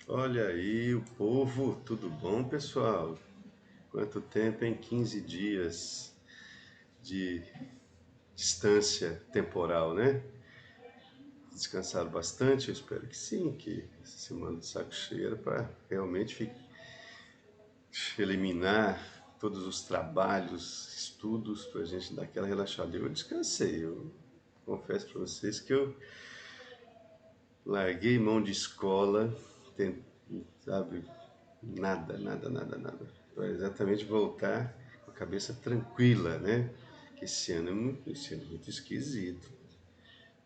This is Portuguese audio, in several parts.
Olha aí, o povo, tudo bom, pessoal? Quanto tempo, em 15 dias de distância temporal, né? Descansaram bastante? Eu espero que sim, que essa semana do saco cheio era para realmente eliminar todos os trabalhos, estudos, para a gente dar aquela relaxada. Eu descansei, eu confesso para vocês que eu larguei mão de escola, tem- sabe? Nada, nada, nada, nada. Para exatamente voltar com a cabeça tranquila, né? Que esse ano é muito esquisito.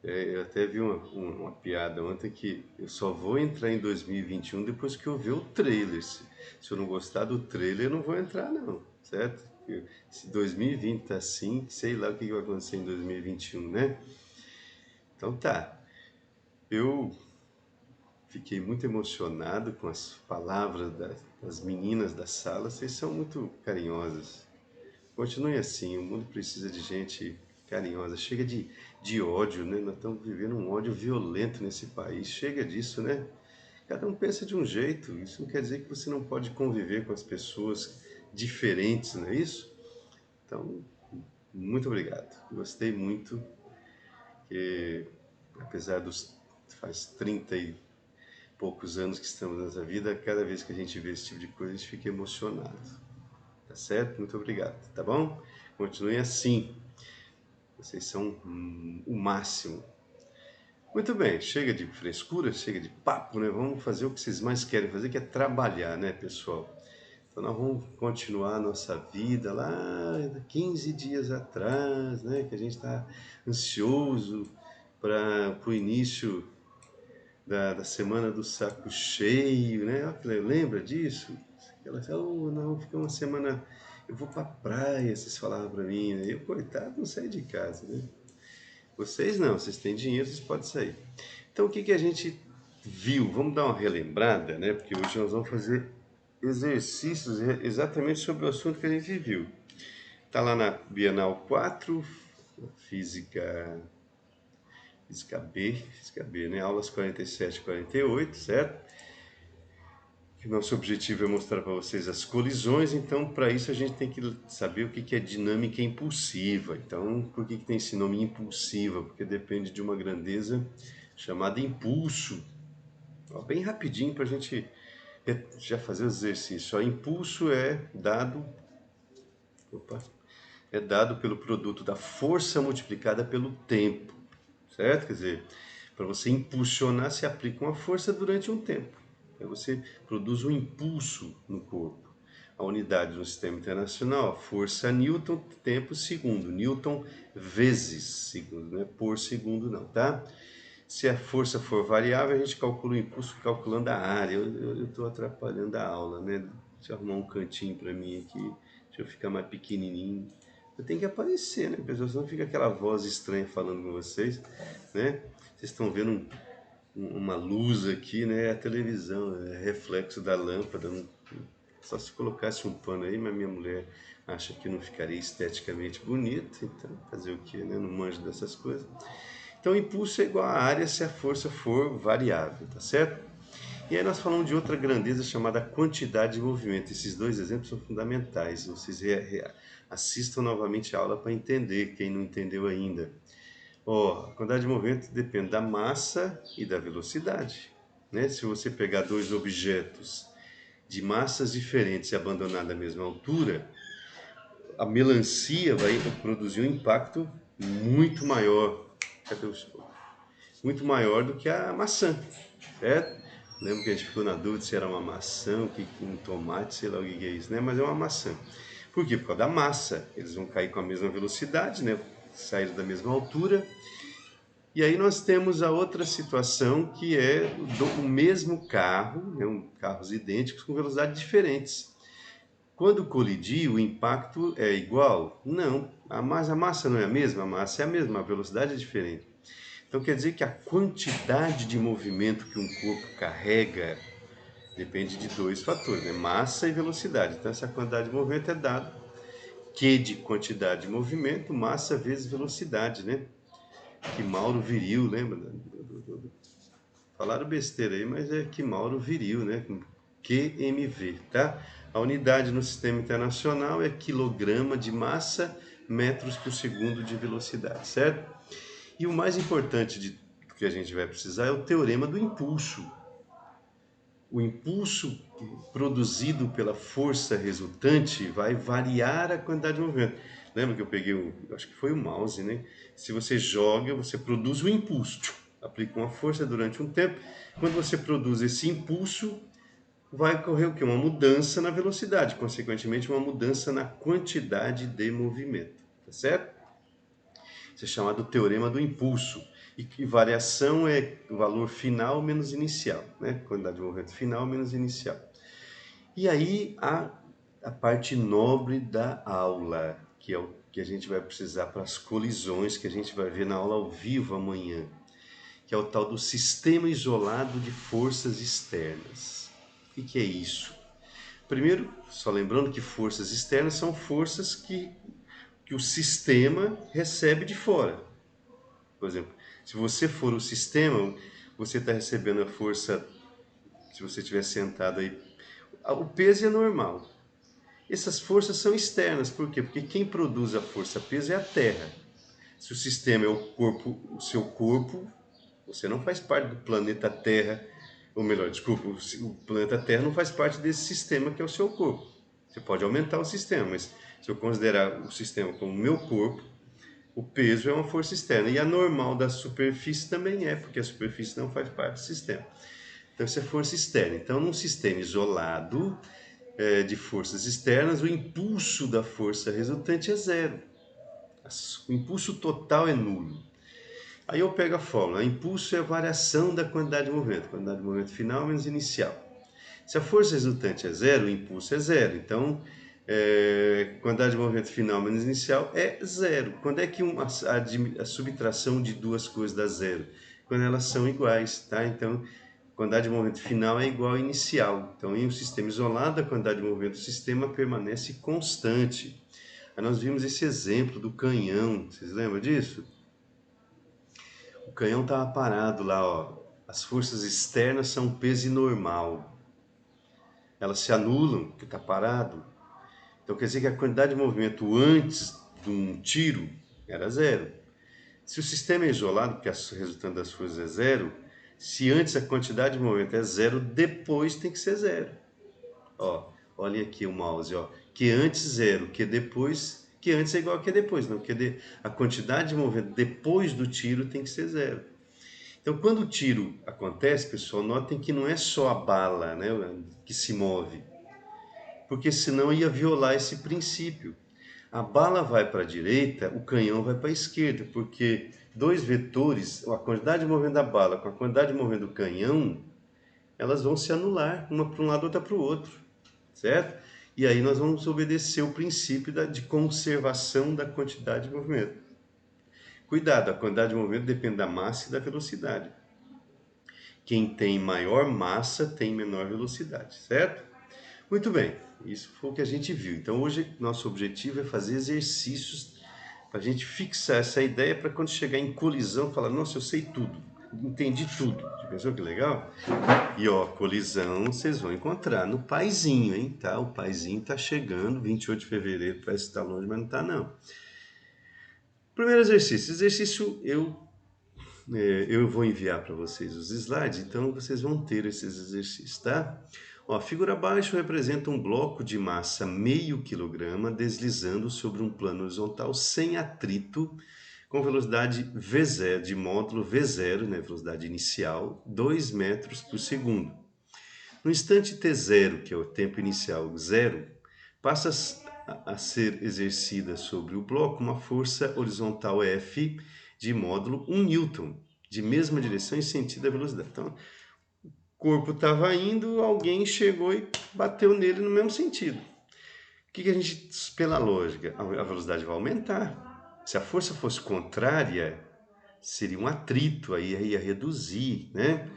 Eu até vi uma piada ontem que eu só vou entrar em 2021 depois que eu ver o trailer. Se eu não gostar do trailer, eu não vou entrar, não, certo? Se 2020 tá assim, sei lá o que vai acontecer em 2021, né? Então tá. Eu fiquei muito emocionado com as palavras das meninas da sala. Vocês são muito carinhosas. Continue assim, o mundo precisa de gente carinhosa. Chega de ódio, né? Nós estamos vivendo um ódio violento nesse país. Chega disso, né? Cada um pensa de um jeito. Isso não quer dizer que você não pode conviver com as pessoas diferentes, não é isso? Então, muito obrigado. Gostei muito, que apesar dos faz 30 e poucos anos que estamos nessa vida, cada vez que a gente vê esse tipo de coisa, a gente fica emocionado. Tá certo? Muito obrigado, tá bom? Continuem assim. Vocês são o máximo. Muito bem, chega de frescura, chega de papo, né? Vamos fazer o que vocês mais querem fazer, que é trabalhar, né, pessoal? Então nós vamos continuar a nossa vida lá 15 dias atrás, né? Que a gente está ansioso para o início da semana do saco cheio, né? Lembra disso? Ela fala, oh, não, fica uma semana, eu vou pra praia, vocês falavam para mim, né? Eu, coitado, não saí de casa, né? Vocês não, vocês têm dinheiro, vocês podem sair. Então, o que que a gente viu? Vamos dar uma relembrada, né? Porque hoje nós vamos fazer exercícios exatamente sobre o assunto que a gente viu. Está lá na Bienal 4, Física, Física B, né? Aulas 47 e 48, certo? Que nosso objetivo é mostrar para vocês as colisões, então para isso a gente tem que saber o que que é dinâmica impulsiva. Então, por que que tem esse nome impulsiva? Porque depende de uma grandeza chamada impulso. Ó, bem rapidinho para a gente já fazer o exercício. O impulso opa, é dado pelo produto da força multiplicada pelo tempo, certo? Quer dizer, para você impulsionar, se aplica uma força durante um tempo. Aí você produz um impulso no corpo. A unidade no sistema internacional, força Newton, tempo segundo. Newton vezes segundo, não é por segundo não, tá? Se a força for variável, a gente calcula o impulso calculando a área. Eu estou atrapalhando a aula, né? Deixa eu arrumar um cantinho para mim aqui. Deixa eu ficar mais pequenininho. Eu tenho que aparecer, né, pessoal? Senão fica aquela voz estranha falando com vocês, né? Vocês estão vendo uma luz aqui, né? É a televisão, é reflexo da lâmpada. Só se colocasse um pano aí, mas minha mulher acha que não ficaria esteticamente bonito. Então, fazer o quê, né? Não manjo dessas coisas. Então, impulso é igual a área se a força for variável, tá certo? E aí nós falamos de outra grandeza chamada quantidade de movimento. Esses dois exemplos são fundamentais. Vocês assistam novamente a aula para entender, quem não entendeu ainda. A quantidade de movimento depende da massa e da velocidade. Né? Se você pegar dois objetos de massas diferentes e abandonar da mesma altura, a melancia vai produzir um impacto muito maior. Cadê o muito maior do que a maçã, certo? Lembro que a gente ficou na dúvida se era uma maçã, um tomate, sei lá o que é isso, né? Mas é uma maçã. Por quê? Por causa da massa. Eles vão cair com a mesma velocidade, né? Sair da mesma altura. E aí nós temos a outra situação que é o mesmo carro, né? Carros idênticos com velocidades diferentes. Quando colidir, o impacto é igual? Não, mas a massa não é a mesma, a massa é a mesma, a velocidade é diferente. Então quer dizer que a quantidade de movimento que um corpo carrega depende de dois fatores, né? Massa e velocidade. Então essa quantidade de movimento é dado Q de quantidade de movimento, massa vezes velocidade, né? Que Mauro Viril, lembra? Falaram besteira aí, mas é que Mauro Viril, né? QMV, tá? A unidade no sistema internacional é quilograma de massa, metros por segundo de velocidade, certo? E o mais importante de que a gente vai precisar é o teorema do impulso. O impulso produzido pela força resultante vai variar a quantidade de movimento. Lembra que eu peguei, acho que foi o mouse, né? Se você joga, você produz o impulso. Aplica uma força durante um tempo. Quando você produz esse impulso, vai ocorrer o quê? Uma mudança na velocidade, consequentemente uma mudança na quantidade de movimento, tá certo? Isso é chamado teorema do impulso. E que variação é o valor final menos inicial, né? Quantidade de movimento final menos inicial. E aí a parte nobre da aula, que é o que a gente vai precisar para as colisões que a gente vai ver na aula ao vivo amanhã, que é o tal do sistema isolado de forças externas. O que é isso? Primeiro, só lembrando que forças externas são forças que o sistema recebe de fora. Por exemplo, se você for o sistema, você está recebendo a força, se você estiver sentado aí, o peso é normal. Essas forças são externas, por quê? Porque quem produz a força-peso é a Terra. Se o sistema é o corpo, o seu corpo, você não faz parte do planeta Terra, ou melhor, desculpa, o planeta Terra não faz parte desse sistema que é o seu corpo. Você pode aumentar o sistema, mas se eu considerar o sistema como meu corpo, o peso é uma força externa. E a normal da superfície também é, porque a superfície não faz parte do sistema. Então, isso é força externa. Então, num sistema isolado de forças externas, o impulso da força resultante é zero. O impulso total é nulo. Aí eu pego a fórmula. O impulso é a variação da quantidade de movimento. Quantidade de movimento final menos inicial. Se a força resultante é zero, o impulso é zero. Então, quantidade de movimento final menos inicial é zero. Quando é que a subtração de duas coisas dá zero? Quando elas são iguais, tá? Então, quantidade de movimento final é igual à inicial. Então, em um sistema isolado, a quantidade de movimento do sistema permanece constante. Aí nós vimos esse exemplo do canhão. Vocês lembram disso? O canhão estava parado lá, ó. As forças externas são peso normal. Elas se anulam, porque está parado. Então quer dizer que a quantidade de movimento antes de um tiro era zero. Se o sistema é isolado, porque a resultante das forças é zero, se antes a quantidade de movimento é zero, depois tem que ser zero. Ó, olha aqui o mouse, ó. Que antes zero, que depois, que antes é igual a que depois, não, que a quantidade de movimento depois do tiro tem que ser zero. Então, quando o tiro acontece, pessoal, notem que não é só a bala, né, que se move, porque senão ia violar esse princípio. A bala vai para a direita, o canhão vai para a esquerda, porque dois vetores, a quantidade de movimento da bala com a quantidade de movimento do canhão, elas vão se anular, uma para um lado, outra para o outro, certo? E aí nós vamos obedecer o princípio de conservação da quantidade de movimento. Cuidado, a quantidade de movimento depende da massa e da velocidade. Quem tem maior massa tem menor velocidade, certo? Muito bem, isso foi o que a gente viu. Então hoje nosso objetivo é fazer exercícios para a gente fixar essa ideia para quando chegar em colisão falar, nossa, eu sei tudo, entendi tudo. Já pensou que legal? E ó, colisão vocês vão encontrar no Paizinho, hein? Tá? O Paizinho tá chegando, 28 de fevereiro, parece que tá longe, mas não tá não. Primeiro exercício eu vou enviar para vocês os slides, então vocês vão ter esses exercícios, tá? Ó, a figura abaixo representa um bloco de massa meio quilograma deslizando sobre um plano horizontal sem atrito, com velocidade V0, de módulo V0, né, velocidade inicial, 2 metros por segundo. No instante T0, que é o tempo inicial zero, passa a ser exercida sobre o bloco uma força horizontal F de módulo 1 newton, de mesma direção e sentido à velocidade. Então, o corpo estava indo, alguém chegou e bateu nele no mesmo sentido. O que a gente, pela lógica, a velocidade vai aumentar. Se a força fosse contrária, seria um atrito, aí ia reduzir, né?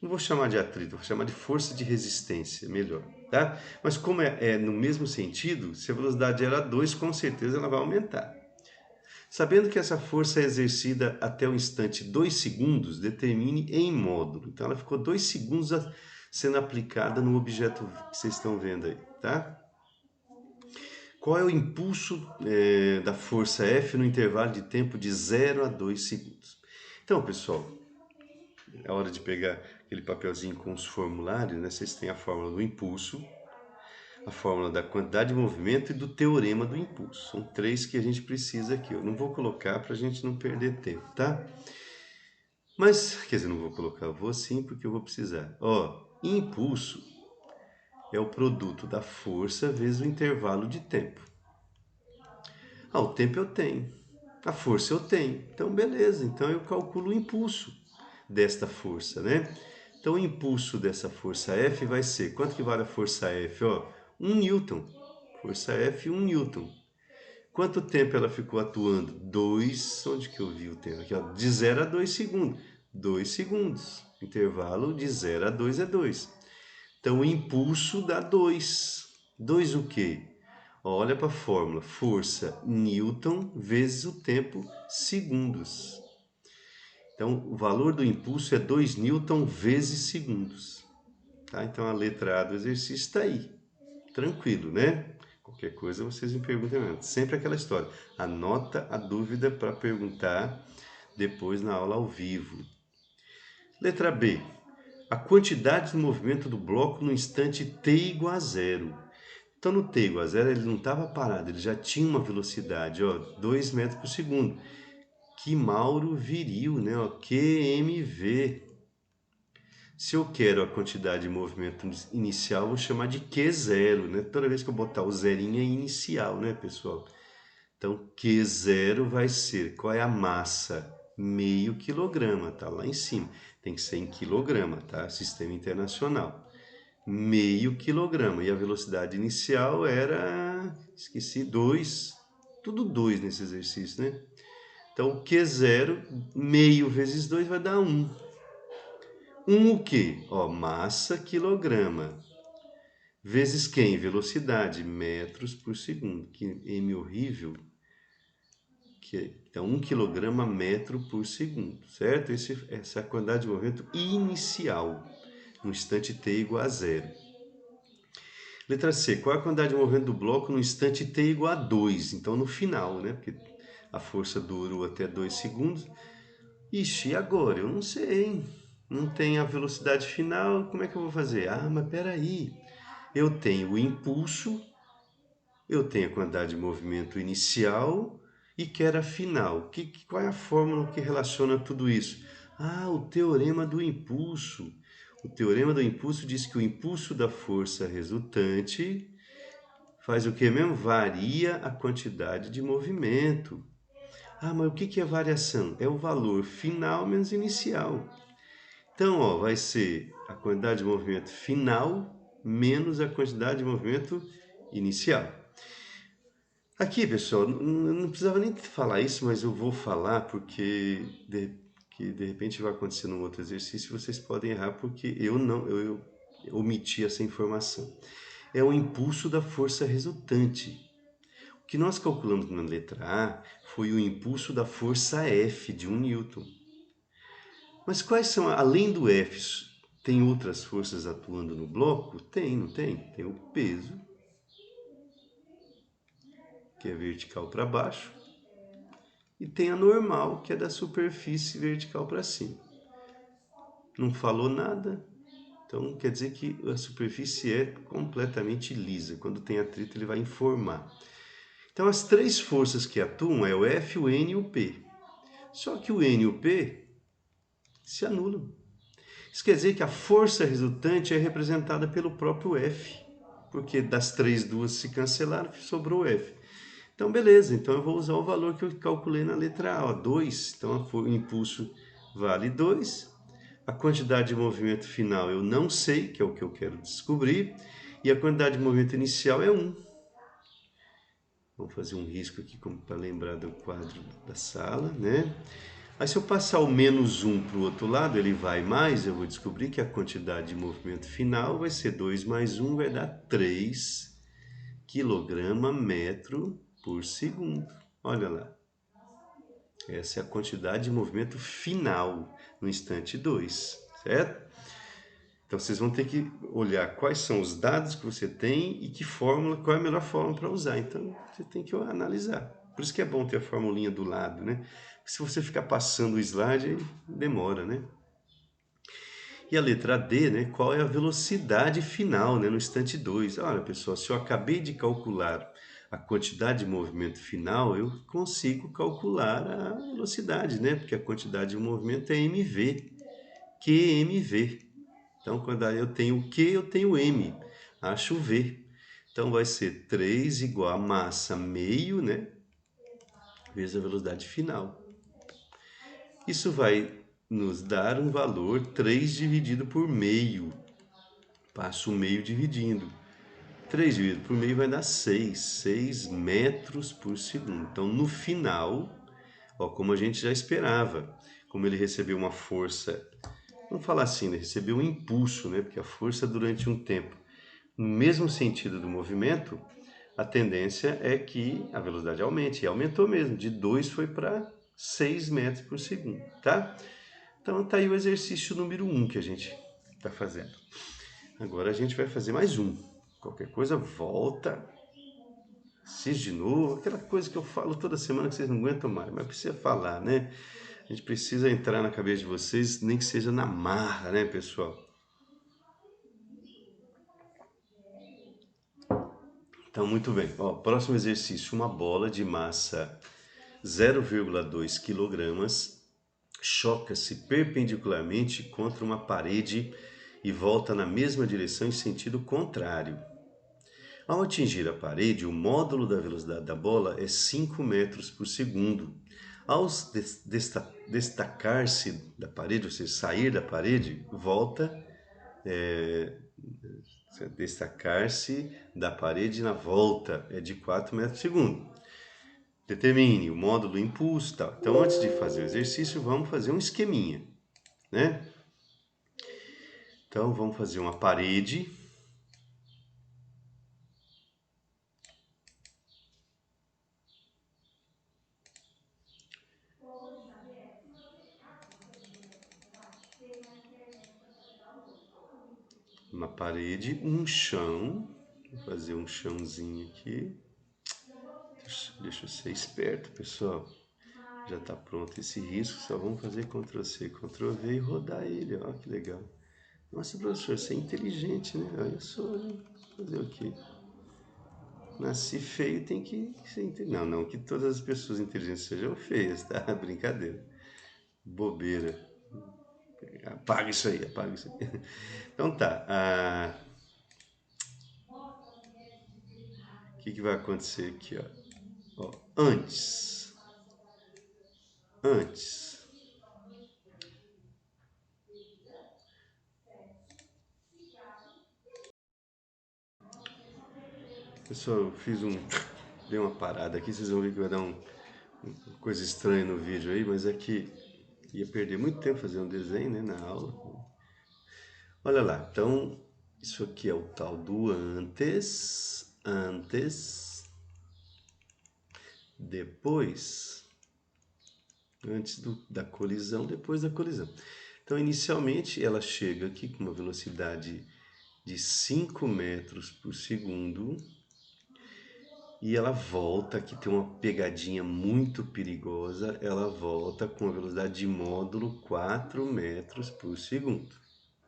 Não vou chamar de atrito, vou chamar de força de resistência, melhor, tá? Mas como é no mesmo sentido, se a velocidade era 2, com certeza ela vai aumentar. Sabendo que essa força é exercida até o instante 2 segundos, determine em módulo. Então ela ficou 2 segundos sendo aplicada no objeto que vocês estão vendo aí, tá? Qual é o impulso da força F no intervalo de tempo de 0 a 2 segundos? Então, pessoal, é hora de pegar aquele papelzinho com os formulários, né? Vocês têm a fórmula do impulso, a fórmula da quantidade de movimento e do teorema do impulso. São 3 que a gente precisa aqui. Eu não vou colocar para a gente não perder tempo, tá? Mas, quer dizer, não vou colocar, eu vou sim, porque eu vou precisar. Ó, impulso é o produto da força vezes o intervalo de tempo. Ah, o tempo eu tenho, a força eu tenho. Então, beleza, então eu calculo o impulso desta força, né? Então, o impulso dessa força F vai ser, quanto que vale a força F? Ó, 1 newton. Força F, 1 newton. Quanto tempo ela ficou atuando? 2, onde que eu vi o tempo? Aqui, ó, de 0 a 2 segundos. 2 segundos. Intervalo de 0 a 2 é 2. Então, o impulso dá 2. 2 o quê? Olha para a fórmula. Força Newton vezes o tempo segundos. Então, o valor do impulso é 2 Newton vezes segundos. Tá? Então, a letra A do exercício está aí. Tranquilo, né? Qualquer coisa vocês me perguntem antes. Sempre aquela história. Anota a dúvida para perguntar depois na aula ao vivo. Letra B. A quantidade de movimento do bloco no instante t igual a zero. Então, no t igual a zero, ele não estava parado, ele já tinha uma velocidade, ó, 2 metros por segundo. Que Mauro viril, né? Ó, QMV. Se eu quero a quantidade de movimento inicial, eu vou chamar de Q0, né? Toda vez que eu botar o zerinho é inicial, né, pessoal? Então, Q0 vai ser, qual é a massa? Meio quilograma, tá lá em cima. Tem que ser em quilograma, tá? Sistema internacional. Meio quilograma. E a velocidade inicial era, esqueci, 2. Tudo 2 nesse exercício, né? Então, Q0, meio vezes 2 vai dar 1. 1 o quê? Ó, massa quilograma. Vezes quem? Velocidade, metros por segundo. Que M horrível. Então, 1 quilograma metro por segundo, certo? Essa é a quantidade de movimento inicial, no instante t igual a zero. Letra C. Qual é a quantidade de movimento do bloco no instante t igual a 2? Então, no final, né? Porque a força durou até 2 segundos. Ixi, e agora? Eu não sei, hein? Não tem a velocidade final, como é que eu vou fazer? Ah, mas peraí. Eu tenho o impulso, eu tenho a quantidade de movimento inicial e quero a final. Qual é a fórmula que relaciona tudo isso? Ah, o teorema do impulso. O teorema do impulso diz que o impulso da força resultante faz o que mesmo? Varia a quantidade de movimento. Ah, mas o que é variação? É o valor final menos inicial. Então, ó, vai ser a quantidade de movimento final menos a quantidade de movimento inicial. Aqui, pessoal, não precisava nem falar isso, mas eu vou falar porque de repente vai acontecer num outro exercício e vocês podem errar porque eu omiti essa informação. É o impulso da força resultante. O que nós calculamos na letra A foi o impulso da força F de 1 newton. Mas quais são, além do F, tem outras forças atuando no bloco? Tem, não tem? Tem o peso, que é vertical para baixo, e tem a normal, que é da superfície vertical para cima. Não falou nada, então quer dizer que a superfície é completamente lisa. Quando tem atrito, ele vai informar. Então, as 3 forças que atuam é o F, o N e o P. Só que o N e o P se anulam. Isso quer dizer que a força resultante é representada pelo próprio F, porque das 3, 2 se cancelaram, sobrou o F. Então, beleza, então eu vou usar o valor que eu calculei na letra A, ó, 2. Então, o impulso vale 2. A quantidade de movimento final eu não sei, que é o que eu quero descobrir. E a quantidade de movimento inicial é 1. Vamos fazer um risco aqui para lembrar do quadro da sala, né? Aí se eu passar o menos 1 para o outro lado, ele vai mais, eu vou descobrir que a quantidade de movimento final vai ser 2 mais 1, vai dar 3 quilograma metro por segundo. Olha lá. Essa é a quantidade de movimento final no instante 2, certo? Então vocês vão ter que olhar quais são os dados que você tem e que fórmula, qual é a melhor forma para usar. Então você tem que analisar. Por isso que é bom ter a formulinha do lado, né? Porque se você ficar passando o slide, aí demora, né? E a letra D, né? Qual é a velocidade final, né? No instante 2. Olha, pessoal, se eu acabei de calcular a quantidade de movimento final, eu consigo calcular a velocidade, né? Porque a quantidade de movimento é mv, QMV. Então, quando eu tenho o Q, eu tenho M. Acho o V. Então, vai ser 3 igual a massa meio, né? Vezes a velocidade final. Isso vai nos dar um valor 3 dividido por meio. Passo o meio dividindo. 3 dividido por meio vai dar 6 metros por segundo. Então, no final, ó, como a gente já esperava, como ele recebeu uma força, vamos falar assim, né? Recebeu um impulso, né? Porque a força durante um tempo, no mesmo sentido do movimento, a tendência é que a velocidade aumente, e aumentou mesmo, de 2 foi para 6 metros por segundo, tá? Então tá aí o exercício número 1 que a gente está fazendo. Agora a gente vai fazer mais um. Qualquer coisa, volta, assiste de novo, aquela coisa que eu falo toda semana que vocês não aguentam mais, mas precisa falar, né? A gente precisa entrar na cabeça de vocês, nem que seja na marra, né, pessoal? Então, muito bem. Ó, próximo exercício, uma bola de massa 0,2 kg choca-se perpendicularmente contra uma parede e volta na mesma direção em sentido contrário. Ao atingir a parede, o módulo da velocidade da bola é 5 metros por segundo. Ao destacar-se da parede, ou seja, sair da parede, volta, destacar-se da parede na volta é de 4 metros por segundo. Determine o módulo impulso, tal. Então, antes de fazer o exercício, vamos fazer um esqueminha, né? Então, vamos fazer uma parede. Uma parede, um chão. Vou fazer um chãozinho aqui. Deixa eu ser esperto, pessoal. Já está pronto esse risco, só vamos fazer Ctrl+C, Ctrl+V e rodar ele. Ó, que legal. Nossa, professor, você é inteligente, né? Eu sou, né? Fazer o quê? Nasci feio, tem que ser inteligente. Não, não que todas as pessoas inteligentes sejam feias, tá? Brincadeira. Bobeira. Apaga isso aí, apaga isso aí. Então tá. O que vai acontecer aqui, ó? Antes. Pessoal, eu fiz dei uma parada aqui, vocês vão ver que vai dar uma coisa estranha no vídeo aí, mas é que ia perder muito tempo fazendo um desenho, né, na aula. Olha lá, então isso aqui é o tal do antes, depois, antes da colisão, depois da colisão. Então, inicialmente, ela chega aqui com uma velocidade de 5 metros por segundo e ela volta, aqui tem uma pegadinha muito perigosa, ela volta com a velocidade de módulo 4 metros por segundo,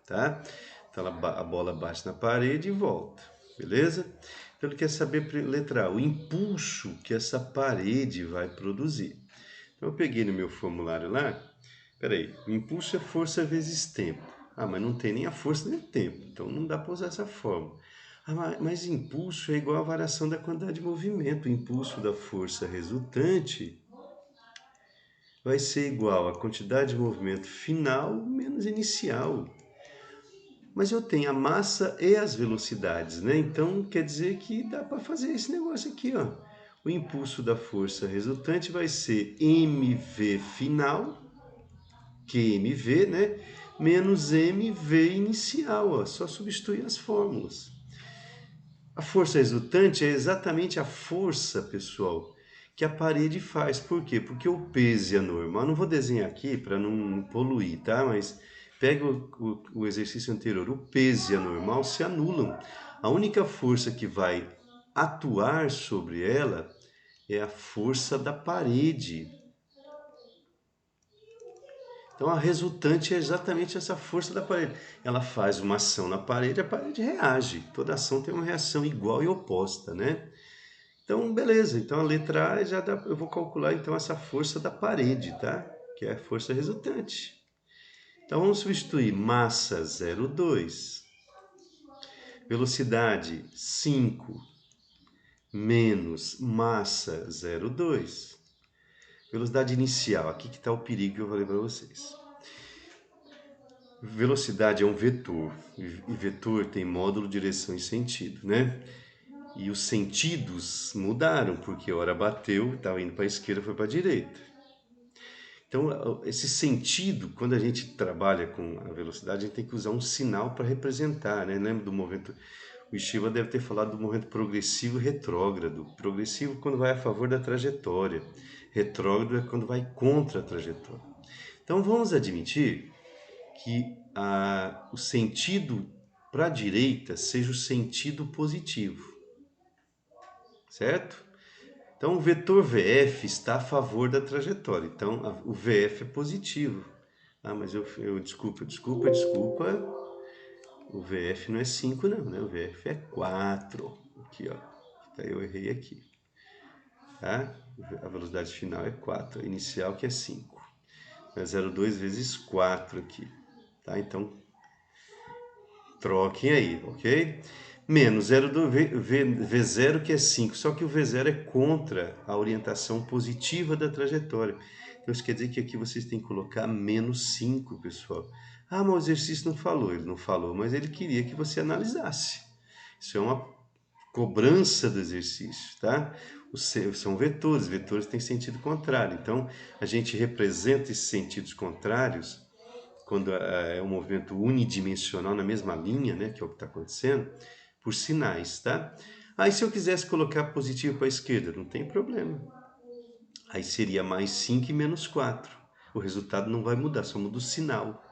tá? Então a bola bate na parede e volta, beleza? Então ele quer saber, letra A, o impulso que essa parede vai produzir. Então eu peguei no meu formulário lá, peraí, o impulso é força vezes tempo. Ah, mas não tem nem a força nem o tempo, então não dá para usar essa fórmula. Ah, mas impulso é igual à variação da quantidade de movimento. O impulso da força resultante vai ser igual à quantidade de movimento final menos inicial. Mas eu tenho a massa e as velocidades, né? Então quer dizer que dá para fazer esse negócio aqui, ó. O impulso da força resultante vai ser mv final, QMV, né? Menos mv inicial, ó. Só substituir as fórmulas. A força resultante é exatamente a força, pessoal, que a parede faz. Por quê? Porque o peso é normal. Eu não vou desenhar aqui para não poluir, tá? Mas pega o exercício anterior. O peso e a normal se anulam. A única força que vai atuar sobre ela é a força da parede. Então a resultante é exatamente essa força da parede. Ela faz uma ação na parede, a parede reage. Toda ação tem uma reação igual e oposta, né? Então, beleza. Então a letra A já dá, eu vou calcular então essa força da parede, tá? Que é a força resultante. Então vamos substituir massa 0,2, velocidade 5 menos massa 0,2. Velocidade inicial, aqui que está o perigo que eu falei para vocês. Velocidade é um vetor, e vetor tem módulo, direção e sentido, né? E os sentidos mudaram, porque a hora bateu, estava indo para a esquerda, foi para a direita. Então, esse sentido, quando a gente trabalha com a velocidade, a gente tem que usar um sinal para representar, né? Lembra do movimento? O Shiva deve ter falado do movimento progressivo e retrógrado. Progressivo quando vai a favor da trajetória, retrógrado é quando vai contra a trajetória. Então, vamos admitir que o sentido para a direita seja o sentido positivo, certo? Então o vetor VF está a favor da trajetória, então o VF é positivo. Ah, mas desculpa, o VF não é 5 não, né? O VF é 4. Aqui, ó, eu errei aqui, tá? A velocidade final é 4, a inicial que é 5. É 0,2 vezes 4 aqui, tá? Então troquem aí, ok? Menos 0,2 V0 que é 5, só que o V0 é contra a orientação positiva da trajetória. Então isso quer dizer que aqui vocês têm que colocar menos 5, pessoal. Ah, mas o exercício não falou. Ele não falou, mas ele queria que você analisasse. Isso é uma cobrança do exercício, tá? São vetores, vetores têm sentido contrário. Então a gente representa esses sentidos contrários quando é um movimento unidimensional na mesma linha, né, que é o que está acontecendo, por sinais, tá? Aí se eu quisesse colocar positivo para a esquerda, não tem problema. Aí seria mais 5 e menos 4. O resultado não vai mudar, só muda o sinal,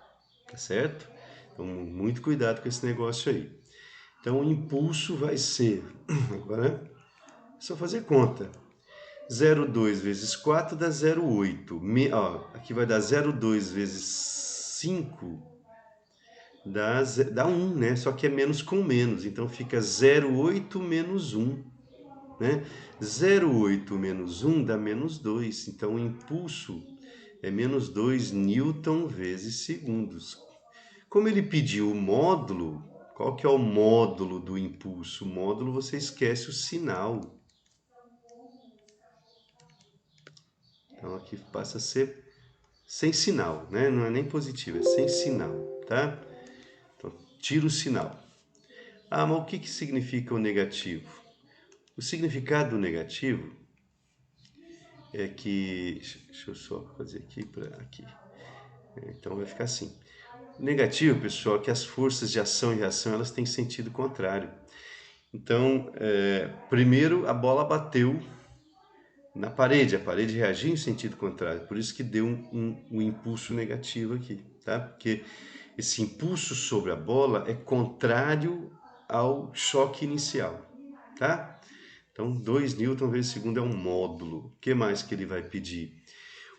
tá certo? Então, muito cuidado com esse negócio aí. Então, o impulso vai ser, agora é só fazer conta. 0,2 vezes 4 dá 0,8. Aqui vai dar 0,2 vezes 5 dá 1, né? Só que é menos com menos, então fica 0,8 menos 1, né? 0,8 menos 1 dá menos 2, então o impulso é menos 2 newton vezes segundos. Como ele pediu o módulo, qual que é o módulo do impulso? O módulo você esquece o sinal. Então aqui passa a ser sem sinal, né? Não é nem positivo, é sem sinal, tá? Então tira o sinal. Ah, mas o que significa o negativo? O significado do negativo é que... Deixa eu só fazer aqui para aqui. Então vai ficar assim. O negativo, pessoal, é que as forças de ação e reação elas têm sentido contrário. Então, primeiro a bola bateu na parede, a parede reagiu em sentido contrário, por isso que deu um impulso negativo aqui, tá? Porque esse impulso sobre a bola é contrário ao choque inicial, tá? Então, 2 newton vezes segundo é um módulo. O que mais que ele vai pedir?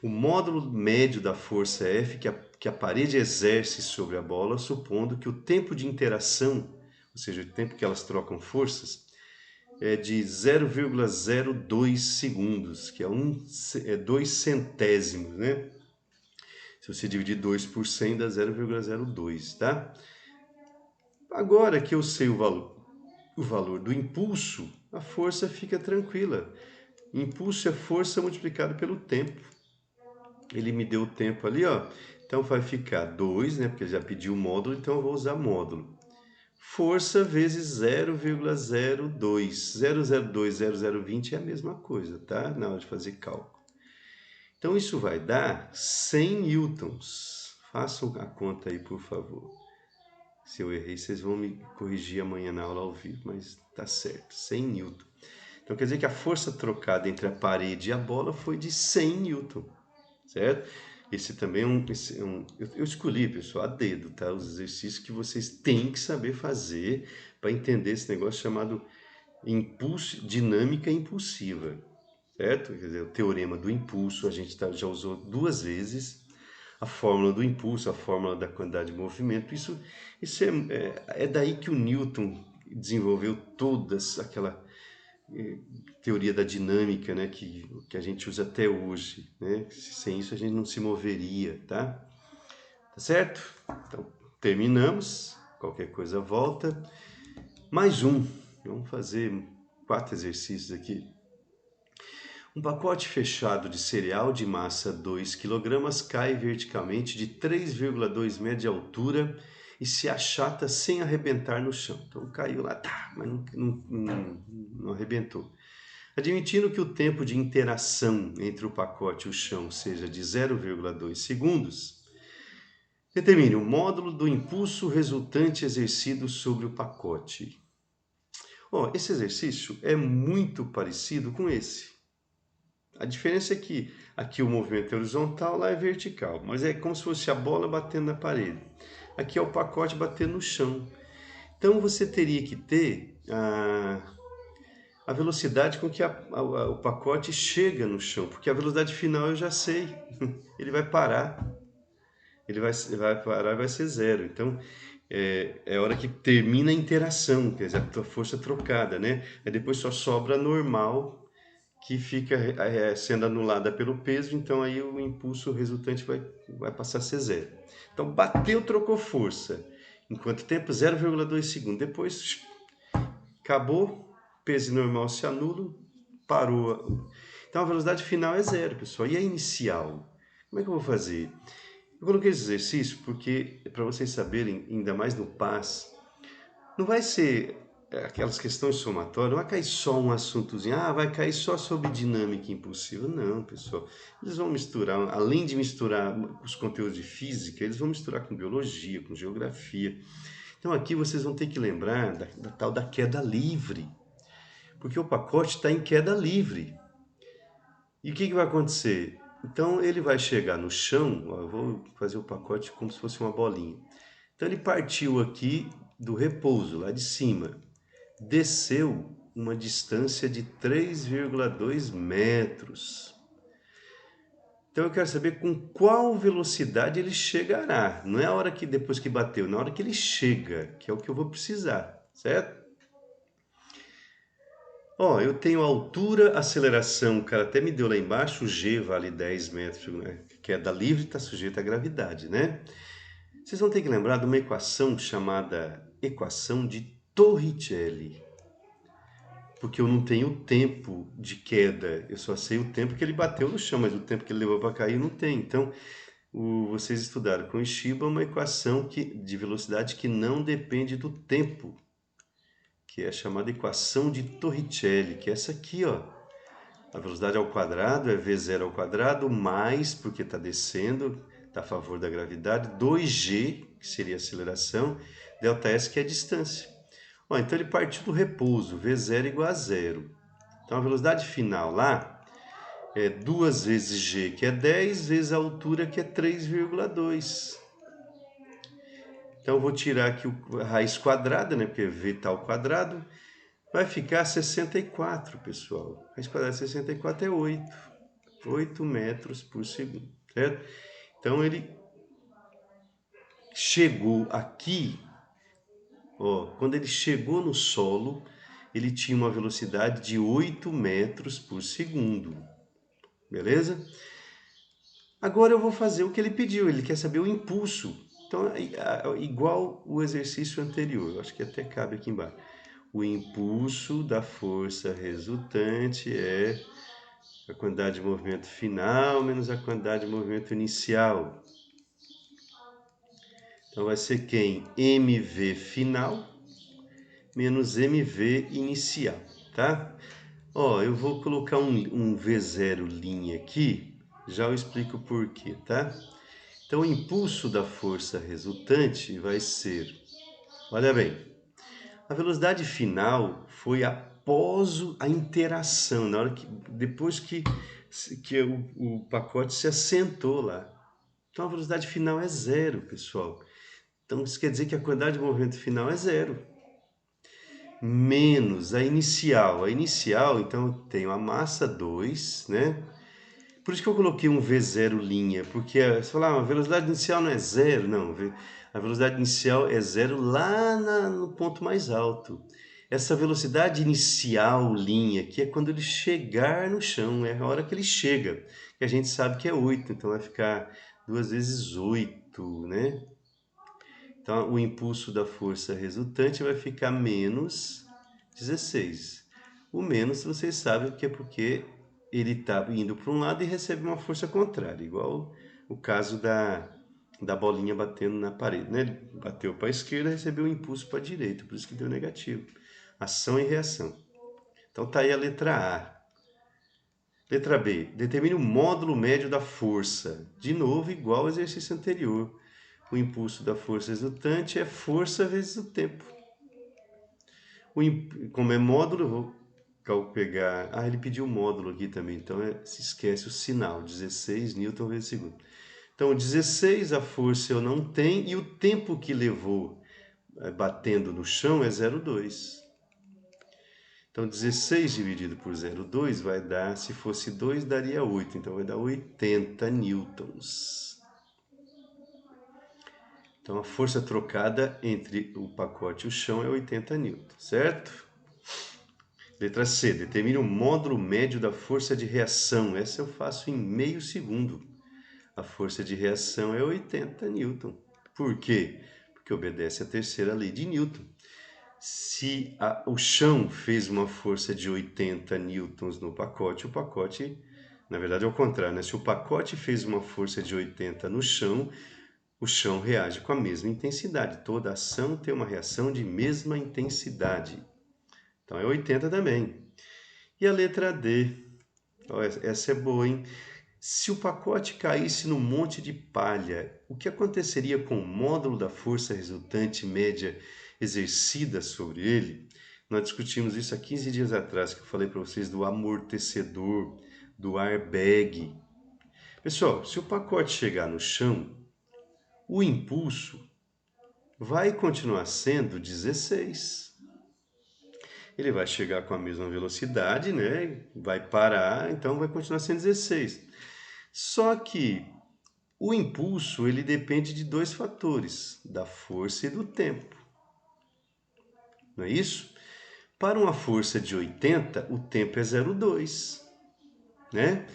O módulo médio da força F que a parede exerce sobre a bola, supondo que o tempo de interação, ou seja, o tempo que elas trocam forças, é de 0,02 segundos, que é 2 centésimos, né? Se você dividir 2 por 100, dá 0,02, tá? Agora que eu sei o valor do impulso, a força fica tranquila. Impulso é força multiplicado pelo tempo. Ele me deu o tempo ali, ó. Então vai ficar 2, né? Porque ele já pediu o módulo, então eu vou usar módulo. Força vezes 0,02. 0,02, 0,020 é a mesma coisa, tá? Na hora de fazer cálculo. Então isso vai dar 100 newtons. Façam a conta aí, por favor. Se eu errei, vocês vão me corrigir amanhã na aula ao vivo, mas tá certo. 100 newton. Então quer dizer que a força trocada entre a parede e a bola foi de 100 newton, certo? Esse também eu escolhi, pessoal, a dedo, tá? Os exercícios que vocês têm que saber fazer para entender esse negócio chamado impulso, dinâmica impulsiva, certo? Quer dizer, o teorema do impulso a gente já usou 2 vezes, a fórmula do impulso, a fórmula da quantidade de movimento. Isso é daí que o Newton desenvolveu todas aquela teoria da dinâmica, né, que a gente usa até hoje, né? Sem isso a gente não se moveria, tá? Tá certo? Então, terminamos. Qualquer coisa volta. Mais um. Vamos fazer 4 exercícios aqui. Um pacote fechado de cereal de massa 2 kg cai verticalmente de 3,2 metros de altura e se achata sem arrebentar no chão. Então caiu lá, tá, mas não arrebentou. Admitindo que o tempo de interação entre o pacote e o chão seja de 0,2 segundos, determine o módulo do impulso resultante exercido sobre o pacote. Esse exercício é muito parecido com esse. A diferença é que aqui o movimento é horizontal, lá é vertical, mas é como se fosse a bola batendo na parede. Aqui é o pacote batendo no chão. Então você teria que ter a velocidade com que o pacote chega no chão, porque a velocidade final eu já sei, ele vai parar, ele vai parar e vai ser zero. Então é a hora que termina a interação, quer dizer, a tua força trocada, né? Aí depois só sobra a normal, que fica sendo anulada pelo peso, então aí o impulso resultante vai passar a ser zero. Então bateu, trocou força. Em quanto tempo? 0,2 segundos. Depois acabou, peso normal se anula, parou. Então a velocidade final é zero, pessoal. E a inicial? Como é que eu vou fazer? Eu coloquei esse exercício porque, para vocês saberem, ainda mais no PAS, não vai ser aquelas questões somatórias, não vai cair só um assuntozinho, vai cair só sobre dinâmica impulsiva. Não, pessoal. Eles vão misturar, além de misturar os conteúdos de física, eles vão misturar com biologia, com geografia. Então aqui vocês vão ter que lembrar da tal da queda livre, porque o pacote está em queda livre. E o que vai acontecer? Então ele vai chegar no chão, eu vou fazer o pacote como se fosse uma bolinha. Então ele partiu aqui do repouso, lá de cima, desceu uma distância de 3,2 metros. Então eu quero saber com qual velocidade ele chegará. Não é a hora que depois que bateu, na hora que ele chega, que é o que eu vou precisar, certo? Eu tenho altura, aceleração, o cara até me deu lá embaixo, o G vale 10 metros, né? Queda livre está sujeita à gravidade, né? Vocês vão ter que lembrar de uma equação chamada equação de Torricelli. Porque eu não tenho tempo de queda, eu só sei o tempo que ele bateu no chão, mas o tempo que ele levou para cair não tem. Então, vocês estudaram com o Shiba uma equação de velocidade que não depende do tempo, que é a chamada equação de Torricelli, que é essa aqui, ó. A velocidade ao quadrado é v0 ao quadrado mais, porque está descendo, está a favor da gravidade, 2g, que seria a aceleração, ΔS, que é a distância. Então ele partiu do repouso, v0 igual a zero. Então a velocidade final lá é 2 vezes g, que é 10, vezes a altura, que é 3,2. Então eu vou tirar aqui a raiz quadrada, né, porque v está ao quadrado, vai ficar 64, pessoal. A raiz quadrada de 64 é 8 metros por segundo, certo? Então ele chegou aqui, quando ele chegou no solo, ele tinha uma velocidade de 8 metros por segundo, beleza? Agora eu vou fazer o que ele pediu, ele quer saber o impulso. Então, igual o exercício anterior, eu acho que até cabe aqui embaixo. O impulso da força resultante é a quantidade de movimento final menos a quantidade de movimento inicial. Então vai ser quem? mv final menos mv inicial, tá? Eu vou colocar um V0 linha aqui, já eu explico por quê, tá? Então o impulso da força resultante vai ser, olha bem, a velocidade final foi a após a interação, na hora que, depois que o pacote se assentou lá. Então a velocidade final é zero, pessoal. Então isso quer dizer que a quantidade de movimento final é zero. Menos a inicial. A inicial, então, eu tenho a massa 2, né? Por isso que eu coloquei um V0 linha, porque você fala, a velocidade inicial não é zero, não. A velocidade inicial é zero lá no ponto mais alto. Essa velocidade inicial linha, que é quando ele chegar no chão, é a hora que ele chega, que a gente sabe que é 8, então vai ficar 2 vezes 8, né? Então o impulso da força resultante vai ficar menos 16. O menos vocês sabem que é porque ele está indo para um lado e recebe uma força contrária, igual o caso da bolinha batendo na parede, né? Ele bateu para a esquerda e recebeu um impulso para a direita, por isso que deu negativo. Ação e reação. Então tá aí a letra A. Letra B. Determine o módulo médio da força. De novo, igual ao exercício anterior. O impulso da força resultante é força vezes o tempo. Como é módulo, eu vou pegar... Ah, ele pediu módulo aqui também, então se esquece o sinal. 16 newton vezes segundo. Então, 16 a força eu não tenho e o tempo que levou batendo no chão é 0,2. Então, 16 dividido por 0,2 vai dar, se fosse 2, daria 8. Então, vai dar 80 newtons. Então, a força trocada entre o pacote e o chão é 80 newtons, certo? Letra C. Determine o módulo médio da força de reação. Essa eu faço em meio segundo. A força de reação é 80 newton. Por quê? Porque obedece à terceira lei de Newton. Se o chão fez uma força de 80 newtons no pacote, o pacote, na verdade é o contrário, né? Se o pacote fez uma força de 80 no chão, o chão reage com a mesma intensidade. Toda ação tem uma reação de mesma intensidade. Então é 80 também. E a letra D, essa é boa, hein? Se o pacote caísse no monte de palha, o que aconteceria com o módulo da força resultante média exercida sobre ele? Nós discutimos isso há 15 dias atrás, que eu falei para vocês do amortecedor, do airbag. Pessoal, se o pacote chegar no chão, o impulso vai continuar sendo 16. Ele vai chegar com a mesma velocidade, né? Vai parar, então vai continuar sendo 16. Só que o impulso ele depende de dois fatores, da força e do tempo. Não é isso? Para uma força de 80, o tempo é 0,2, né?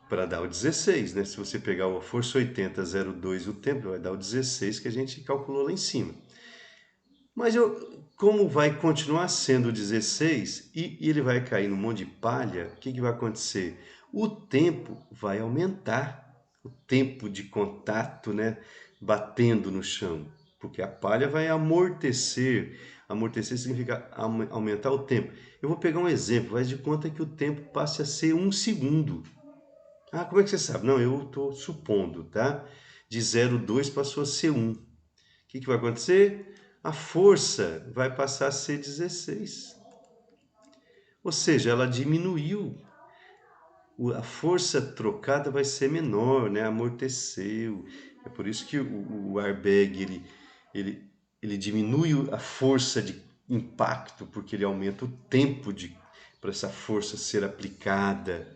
Para dar o 16, né? Se você pegar a força 80, 0,2, o tempo vai dar o 16 que a gente calculou lá em cima. Mas como vai continuar sendo 16 e ele vai cair no monte de palha, o que vai acontecer? O tempo vai aumentar, o tempo de contato, né, batendo no chão, porque a palha vai amortecer. Amortecer significa aumentar o tempo. Eu vou pegar um exemplo, faz de conta que o tempo passe a ser 1 segundo. Ah, como é que você sabe? Não, eu estou supondo, tá? De 0,2 passou a ser 1. O que vai acontecer? A força vai passar a ser 16. Ou seja, ela diminuiu. A força trocada vai ser menor, né? Amorteceu. É por isso que o airbag ele diminui a força de impacto, porque ele aumenta o tempo para essa força ser aplicada,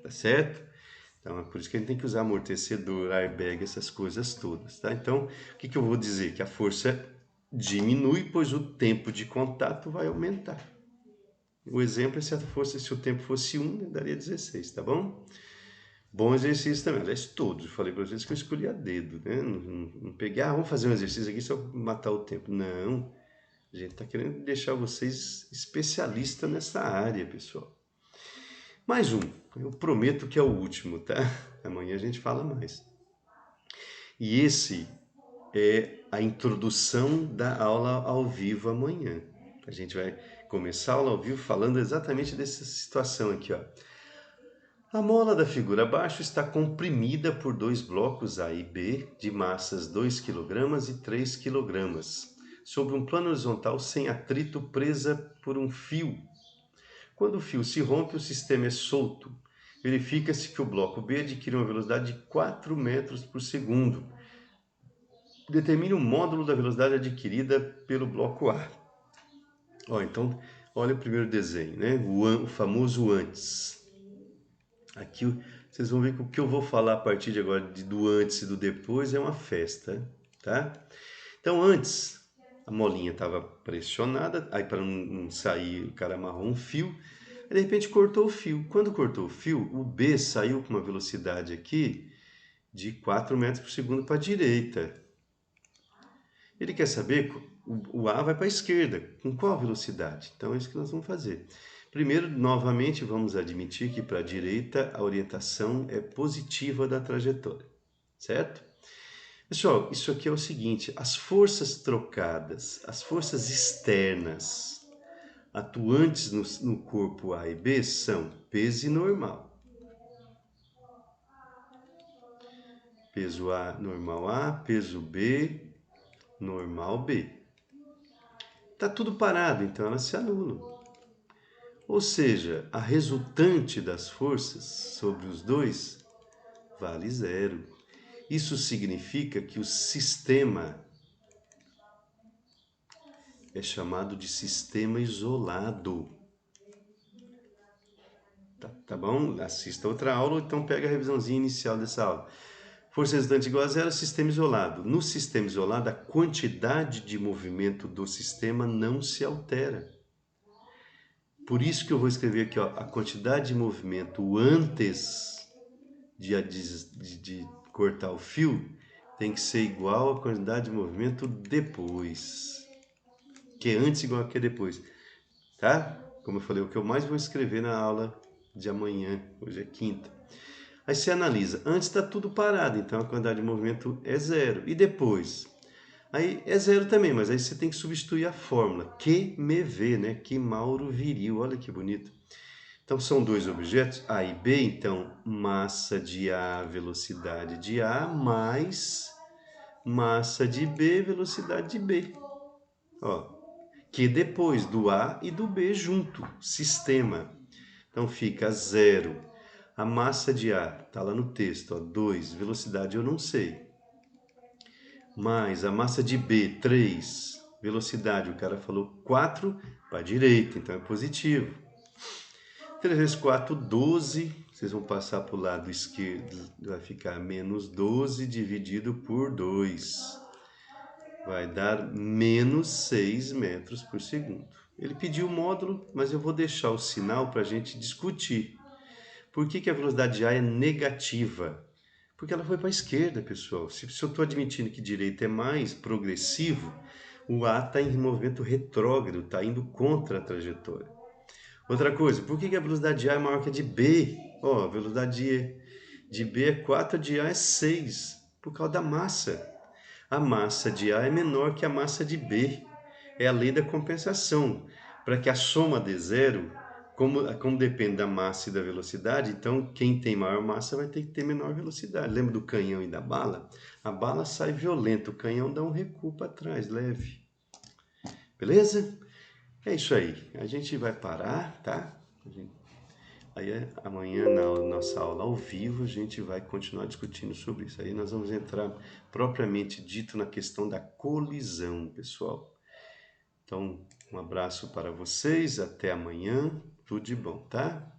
tá certo? Então é por isso que a gente tem que usar amortecedor, airbag, essas coisas todas, tá? Então, o que eu vou dizer? Que a força diminui, pois o tempo de contato vai aumentar. O exemplo é se o tempo fosse 1, daria 16, tá bom? Bom exercício também. Aliás, todos. Eu falei para vocês que eu escolhi a dedo, né? Não peguei, vamos fazer um exercício aqui só para matar o tempo. Não. A gente está querendo deixar vocês especialistas nessa área, pessoal. Mais um. Eu prometo que é o último, tá? Amanhã a gente fala mais. E esse é a introdução da aula ao vivo amanhã. A gente vai começar a aula ao vivo falando exatamente dessa situação aqui, ó. A mola da figura abaixo está comprimida por dois blocos A e B de massas 2 kg e 3 kg, sobre um plano horizontal sem atrito presa por um fio Quando o fio se rompe, o sistema é solto. Verifica-se que o bloco B adquire uma velocidade de 4 metros por segundo. Determine o módulo da velocidade adquirida pelo bloco A. Então, olha o primeiro desenho, né? O famoso antes. Aqui vocês vão ver que o que eu vou falar a partir de agora do antes e do depois é uma festa, tá? Então, antes, a molinha estava pressionada, aí para não sair, o cara amarrou um fio, aí de repente cortou o fio. Quando cortou o fio, o B saiu com uma velocidade aqui de 4 metros por segundo para a direita. Ele quer saber, o A vai para a esquerda, com qual velocidade? Então é isso que nós vamos fazer. Primeiro, novamente, vamos admitir que para a direita a orientação é positiva da trajetória, certo? Pessoal, isso aqui é o seguinte, as forças trocadas, as forças externas atuantes no corpo A e B são peso normal. Peso A, normal A, peso B, normal B. Está tudo parado, então elas se anulam. Ou seja, a resultante das forças sobre os dois vale zero. Isso significa que o sistema é chamado de sistema isolado. Tá bom? Assista outra aula, então pega a revisãozinha inicial dessa aula. Força resultante igual a zero, sistema isolado. No sistema isolado, a quantidade de movimento do sistema não se altera. Por isso que eu vou escrever aqui, ó, a quantidade de movimento antes de cortar o fio tem que ser igual à quantidade de movimento depois. Que é antes igual a que é depois. Tá? Como eu falei, o que eu mais vou escrever na aula de amanhã, hoje é quinta. Aí você analisa, antes está tudo parado, então a quantidade de movimento é zero. E depois? Aí é zero também, mas aí você tem que substituir a fórmula. Que me vê, né? Que Mauro viril, olha que bonito. Então são dois objetos, A e B, então massa de A, velocidade de A, mais massa de B, velocidade de B. Ó, que depois do A e do B junto, sistema. Então fica zero. A massa de A, está lá no texto, ó, 2, velocidade eu não sei. Mais a massa de B, 3, velocidade, o cara falou 4 para a direita, então é positivo. 3 vezes 4, 12, vocês vão passar para o lado esquerdo, vai ficar menos 12 dividido por 2. Vai dar menos 6 metros por segundo. Ele pediu o módulo, mas eu vou deixar o sinal para a gente discutir. Por que a velocidade de A é negativa? Porque ela foi para a esquerda, pessoal. Se eu estou admitindo que direita é mais progressivo, o A está em movimento retrógrado, está indo contra a trajetória. Outra coisa, por que a velocidade de A é maior que a de B? Ó, a velocidade de B é 4, a de A é 6, por causa da massa. A massa de A é menor que a massa de B. É a lei da compensação. Para que a soma dê zero, como depende da massa e da velocidade, então quem tem maior massa vai ter que ter menor velocidade. Lembra do canhão e da bala? A bala sai violenta, o canhão dá um recuo para trás, leve. Beleza? É isso aí. A gente vai parar, tá? Aí amanhã na nossa aula ao vivo a gente vai continuar discutindo sobre isso. Aí nós vamos entrar propriamente dito na questão da colisão, pessoal. Então, um abraço para vocês, até amanhã, tudo de bom, tá?